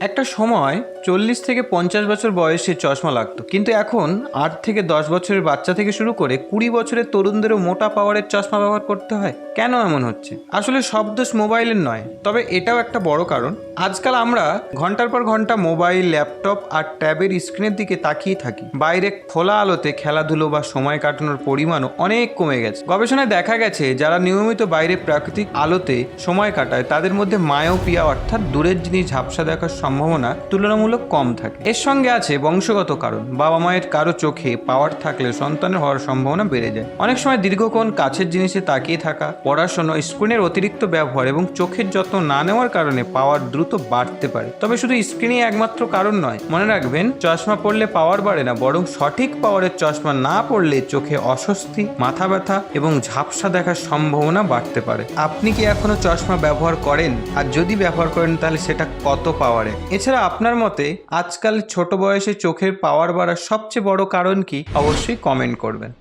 একটা সময় 40 থেকে 50 বছর বয়সে চশমা লাগতো, কিন্তু এখন 8 থেকে 10 বছরের বাচ্চা থেকে শুরু করে 20 বছরের তরুণদেরও মোটা পাওয়ারের চশমা ব্যবহার করতে হয়। কেন এমন হচ্ছে? আসলে সব দোষ মোবাইলের নয়, তবে এটাও একটা বড় কারণ। আজকাল আমরা ঘন্টার পর ঘন্টা মোবাইল, ল্যাপটপ আর ট্যাবের স্ক্রিনের দিকে তাকিয়ে থাকি। বাইরে খোলা আলোতে খেলাধুলো বা সময় কাটানোর পরিমাণও অনেক কমে গেছে। গবেষণায় দেখা গেছে, যারা নিয়মিত বাইরে প্রাকৃতিক আলোতে সময় কাটায় তাদের মধ্যে মায়োপিয়া অর্থাৎ দূরের জিনিস ঝাপসা দেখার সম্ভাবনা তুলনামূলক কম থাকে। এর সঙ্গে আছে বংশগত কারণ। বাবা মায়ের কারো চোখে পাওয়ার থাকলে সন্তানের হওয়ার সম্ভাবনা বেড়ে যায়। অনেক সময় দীর্ঘক্ষণ কাছের জিনিসে তাকিয়ে থাকা, পড়াশোনা, স্ক্রিনের অতিরিক্ত ব্যবহার এবং চোখের যত্ন না নেওয়ার কারণে পাওয়ার দ্রুত বাড়তে পারে। তবে শুধু স্ক্রিনই একমাত্র কারণ নয়। মনে রাখবেন, চশমা পড়লে পাওয়ার বাড়ে না, বরং সঠিক পাওয়ারের চশমা না পড়লে চোখে অস্বস্তি, মাথা ব্যথা এবং ঝাপসা দেখার সম্ভাবনা বাড়তে পারে। আপনি কি এখনো চশমা ব্যবহার করেন? আর যদি ব্যবহার করেন তাহলে সেটা কত পাওয়ারে? এছাড়া আপনার মতে আজকাল ছোট বয়সে চোখের পাওয়ার বাড়ার সবচেয়ে বড় কারণ কি? অবশ্যই কমেন্ট করবেন।